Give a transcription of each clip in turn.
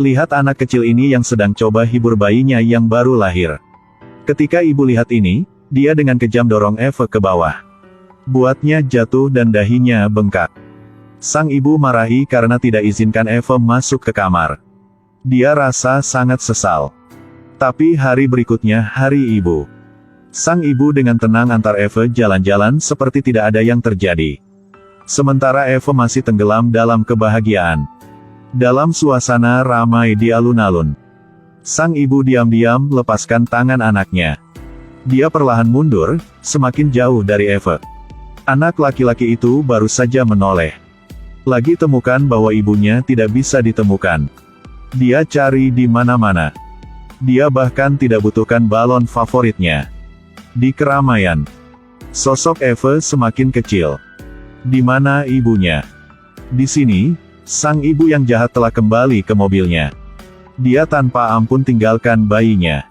Lihat anak kecil ini yang sedang coba hibur bayinya yang baru lahir. Ketika ibu lihat ini, dia dengan kejam dorong Eva ke bawah. Buatnya jatuh dan dahinya bengkak. Sang ibu marahi karena tidak izinkan Eva masuk ke kamar. Dia rasa sangat sesal. Tapi hari berikutnya hari ibu. Sang ibu dengan tenang antar Eva jalan-jalan seperti tidak ada yang terjadi. Sementara Eva masih tenggelam dalam kebahagiaan. Dalam suasana ramai di alun-alun. Sang ibu diam-diam lepaskan tangan anaknya. Dia perlahan mundur, semakin jauh dari Eva. Anak laki-laki itu baru saja menoleh. Lagi temukan bahwa ibunya tidak bisa ditemukan. Dia cari di mana-mana. Dia bahkan tidak butuhkan balon favoritnya. Di keramaian, sosok Eva semakin kecil. Di mana ibunya? Di sini, sang ibu yang jahat telah kembali ke mobilnya. Dia tanpa ampun tinggalkan bayinya.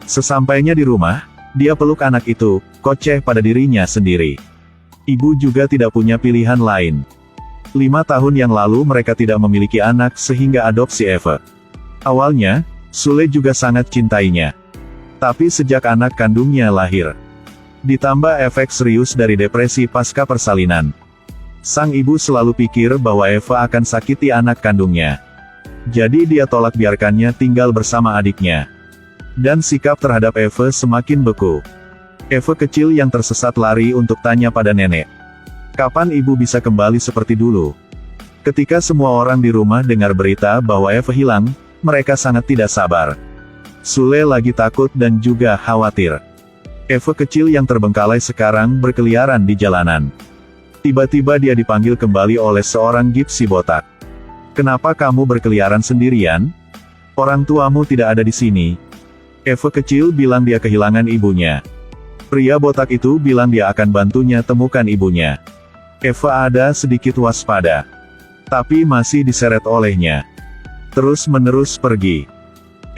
Sesampainya di rumah, dia peluk anak itu, koceh pada dirinya sendiri. Ibu juga tidak punya pilihan lain. 5 tahun yang lalu mereka tidak memiliki anak sehingga adopsi Eva. Awalnya, Sule juga sangat cintainya. Tapi sejak anak kandungnya lahir, ditambah efek serius dari depresi pasca persalinan, sang ibu selalu pikir bahwa Eva akan sakiti anak kandungnya. Jadi dia tolak biarkannya tinggal bersama adiknya. Dan sikap terhadap Eva semakin beku. Eva kecil yang tersesat lari untuk tanya pada nenek. Kapan ibu bisa kembali seperti dulu? Ketika semua orang di rumah dengar berita bahwa Eva hilang, mereka sangat tidak sabar. Sule lagi takut dan juga khawatir. Eva kecil yang terbengkalai sekarang berkeliaran di jalanan. Tiba-tiba dia dipanggil kembali oleh seorang gipsi botak. Kenapa kamu berkeliaran sendirian? Orang tuamu tidak ada di sini. Eva kecil bilang dia kehilangan ibunya. Pria botak itu bilang dia akan bantunya temukan ibunya. Eva ada sedikit waspada. Tapi masih diseret olehnya. Terus-menerus pergi.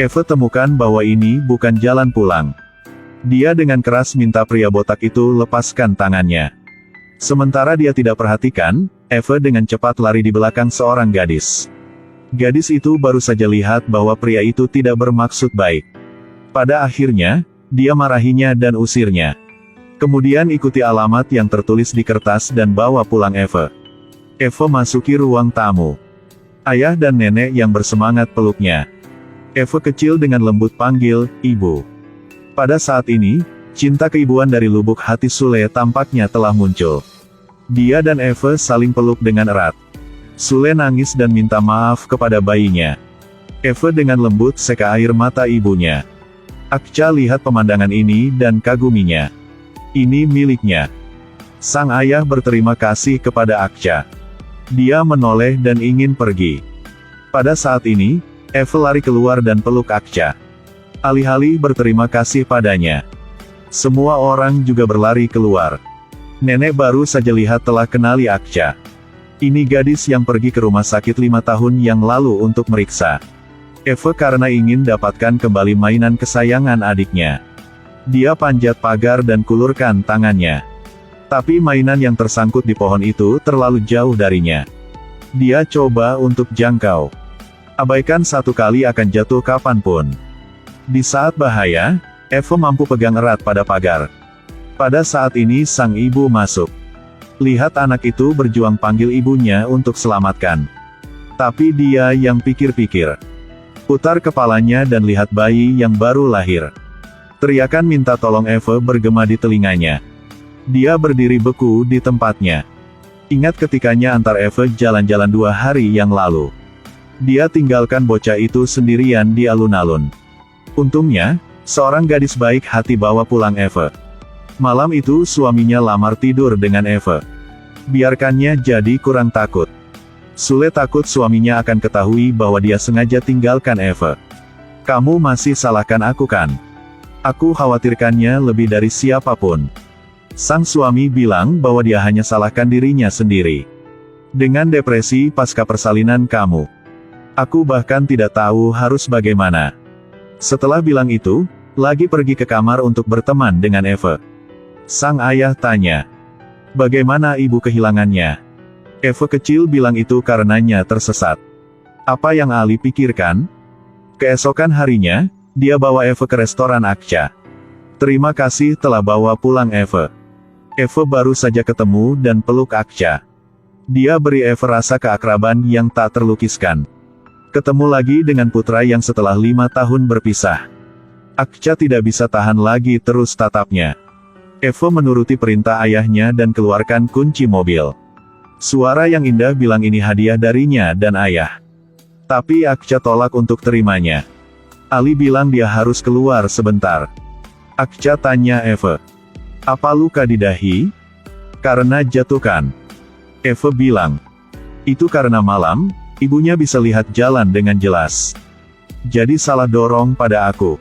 Eva temukan bahwa ini bukan jalan pulang. Dia dengan keras minta pria botak itu lepaskan tangannya. Sementara dia tidak perhatikan, Eva dengan cepat lari di belakang seorang gadis. Gadis itu baru saja lihat bahwa pria itu tidak bermaksud baik. Pada akhirnya, dia marahinya dan usirnya. Kemudian ikuti alamat yang tertulis di kertas dan bawa pulang Eva. Eva masuki ruang tamu. Ayah dan nenek yang bersemangat peluknya. Eva kecil dengan lembut panggil, "Ibu." Pada saat ini, cinta keibuan dari lubuk hati Sule tampaknya telah muncul. Dia dan Eva saling peluk dengan erat. Sule nangis dan minta maaf kepada bayinya. Eva dengan lembut seka air mata ibunya. Akcha lihat pemandangan ini dan kaguminya. Ini miliknya. Sang ayah berterima kasih kepada Akcha. Dia menoleh dan ingin pergi. Pada saat ini, Eva lari keluar dan peluk Akcha. Alih-alih berterima kasih padanya, semua orang juga berlari keluar. Nenek baru saja lihat telah kenali Akcha. Ini gadis yang pergi ke rumah sakit 5 tahun yang lalu untuk meriksa Eva karena ingin dapatkan kembali mainan kesayangan adiknya. Dia panjat pagar dan kulurkan tangannya. Tapi mainan yang tersangkut di pohon itu terlalu jauh darinya. Dia coba untuk jangkau. Abaikan satu kali akan jatuh kapanpun. Di saat bahaya, Eva mampu pegang erat pada pagar. Pada saat ini sang ibu masuk. Lihat anak itu berjuang panggil ibunya untuk selamatkan. Tapi dia yang pikir-pikir. Putar kepalanya dan lihat bayi yang baru lahir. Teriakan minta tolong Eva bergema di telinganya. Dia berdiri beku di tempatnya. Ingat ketikanya antar Eva jalan-jalan 2 hari yang lalu. Dia tinggalkan bocah itu sendirian di alun-alun. Untungnya, seorang gadis baik hati bawa pulang Eva. Malam itu suaminya lamar tidur dengan Eva. Biarkannya jadi kurang takut. Sule takut suaminya akan ketahui bahwa dia sengaja tinggalkan Eva. Kamu masih salahkan aku kan? Aku khawatirkannya lebih dari siapapun. Sang suami bilang bahwa dia hanya salahkan dirinya sendiri. Dengan depresi pasca persalinan kamu. Aku bahkan tidak tahu harus bagaimana. Setelah bilang itu, lagi pergi ke kamar untuk berteman dengan Eva. Sang ayah tanya, "Bagaimana ibu kehilangannya?" Eva kecil bilang itu karenanya tersesat. Apa yang Ali pikirkan? Keesokan harinya, dia bawa Eve ke restoran Akcha. Terima kasih telah bawa pulang Eve. Eve baru saja ketemu dan peluk Akcha. Dia beri Eve rasa keakraban yang tak terlukiskan. Ketemu lagi dengan putra yang setelah 5 tahun berpisah. Akcha tidak bisa tahan lagi terus tatapnya. Eve menuruti perintah ayahnya dan keluarkan kunci mobil. Suara yang indah bilang ini hadiah darinya dan ayah. Tapi Akcha tolak untuk terimanya. Ali bilang dia harus keluar sebentar. Akcha tanya Eve. Apa luka di dahi? Karena jatuhkan. Eve bilang. Itu karena malam, ibunya bisa lihat jalan dengan jelas. Jadi salah dorong pada aku.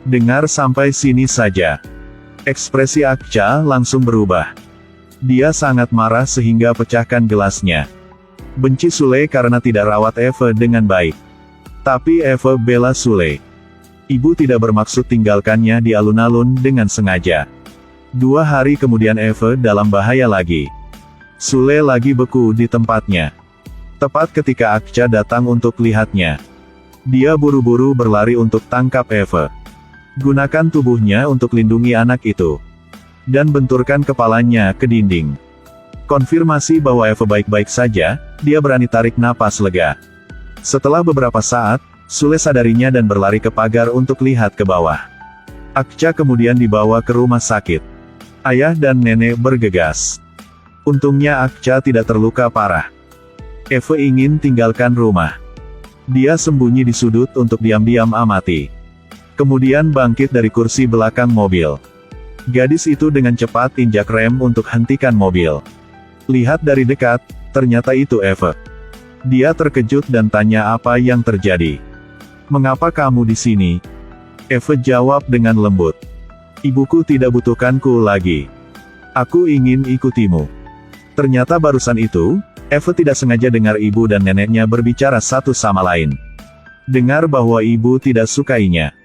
Dengar sampai sini saja. Ekspresi Akcha langsung berubah. Dia sangat marah sehingga pecahkan gelasnya. Benci Sule karena tidak rawat Eve dengan baik. Tapi Eve bela Sule. Ibu tidak bermaksud tinggalkannya di alun-alun dengan sengaja. 2 hari kemudian Eve dalam bahaya lagi. Sule lagi beku di tempatnya. Tepat ketika Akcha datang untuk lihatnya. Dia buru-buru berlari untuk tangkap Eve. Gunakan tubuhnya untuk lindungi anak itu. Dan benturkan kepalanya ke dinding. Konfirmasi bahwa Eve baik-baik saja, dia berani tarik napas lega. Setelah beberapa saat, Sule sadarinya dan berlari ke pagar untuk lihat ke bawah. Akcha kemudian dibawa ke rumah sakit. Ayah dan nenek bergegas. Untungnya Akcha tidak terluka parah. Eve ingin tinggalkan rumah. Dia sembunyi di sudut untuk diam-diam amati. Kemudian bangkit dari kursi belakang mobil. Gadis itu dengan cepat injak rem untuk hentikan mobil. Lihat dari dekat, ternyata itu Eve. Dia terkejut dan tanya apa yang terjadi. Mengapa kamu di sini? Eve jawab dengan lembut. Ibuku tidak butuhkanku lagi. Aku ingin ikutimu. Ternyata barusan itu, Eve tidak sengaja dengar ibu dan neneknya berbicara satu sama lain. Dengar bahwa ibu tidak sukainya.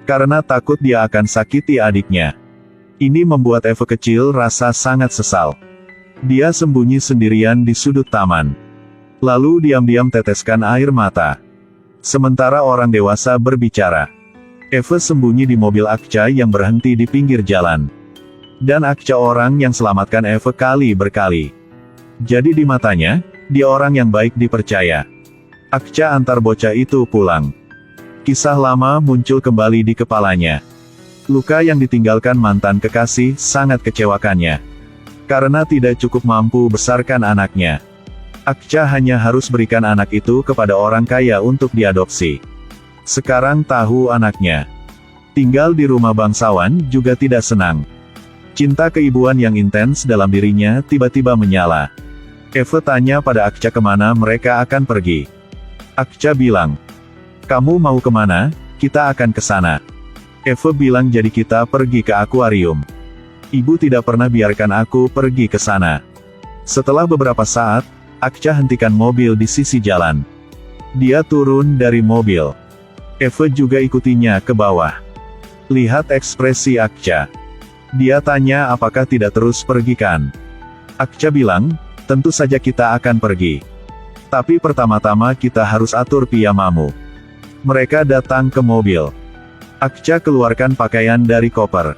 Karena takut dia akan sakiti adiknya. Ini membuat Eve kecil rasa sangat sesal. Dia sembunyi sendirian di sudut taman. Lalu diam-diam teteskan air mata. Sementara orang dewasa berbicara. Eve sembunyi di mobil Akcha yang berhenti di pinggir jalan. Dan Akcha orang yang selamatkan Eve kali berkali. Jadi di matanya, dia orang yang baik dipercaya. Akcha antar bocah itu pulang. Kisah lama muncul kembali di kepalanya. Luka yang ditinggalkan mantan kekasih sangat kecewakannya. Karena tidak cukup mampu besarkan anaknya. Akcha hanya harus berikan anak itu kepada orang kaya untuk diadopsi. Sekarang tahu anaknya tinggal di rumah bangsawan juga tidak senang. Cinta keibuan yang intens dalam dirinya tiba-tiba menyala. Eve tanya pada Akcha kemana mereka akan pergi. Akcha bilang, kamu mau kemana? Kita akan ke sana. Eve bilang jadi kita pergi ke akuarium. Ibu tidak pernah biarkan aku pergi ke sana. Setelah beberapa saat, Akcha hentikan mobil di sisi jalan. Dia turun dari mobil. Eve juga ikutinya ke bawah. Lihat ekspresi Akcha. Dia tanya apakah tidak terus pergi kan? Akcha bilang, tentu saja kita akan pergi. Tapi pertama-tama kita harus atur piyamamu. Mereka datang ke mobil. Akcha keluarkan pakaian dari koper.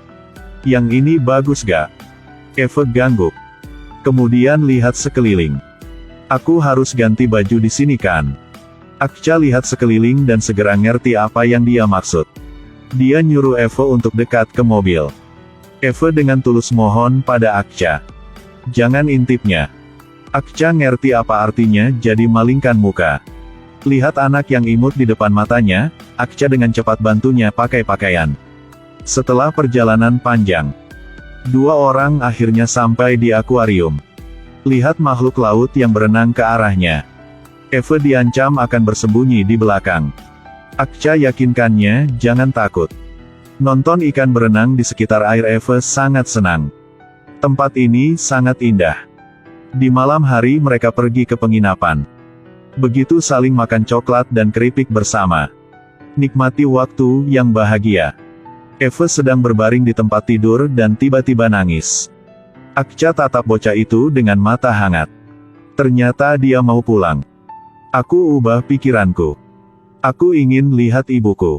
Yang ini bagus gak? Eve gangguk. Kemudian lihat sekeliling. Aku harus ganti baju di sini kan? Akcha lihat sekeliling dan segera ngerti apa yang dia maksud. Dia nyuruh Eve untuk dekat ke mobil. Eve dengan tulus mohon pada Akcha. Jangan intipnya. Akcha ngerti apa artinya jadi malingkan muka. Lihat anak yang imut di depan matanya, Akcha dengan cepat bantunya pakai pakaian. Setelah perjalanan panjang, 2 orang akhirnya sampai di akuarium. Lihat makhluk laut yang berenang ke arahnya. Eve diancam akan bersembunyi di belakang. Akcha yakinkannya, jangan takut. Nonton ikan berenang di sekitar air Eve sangat senang. Tempat ini sangat indah. Di malam hari mereka pergi ke penginapan. Begitu saling makan coklat dan keripik bersama. Nikmati waktu yang bahagia. Eve sedang berbaring di tempat tidur dan tiba-tiba nangis. Akcha tatap bocah itu dengan mata hangat. Ternyata dia mau pulang. Aku ubah pikiranku. Aku ingin lihat ibuku.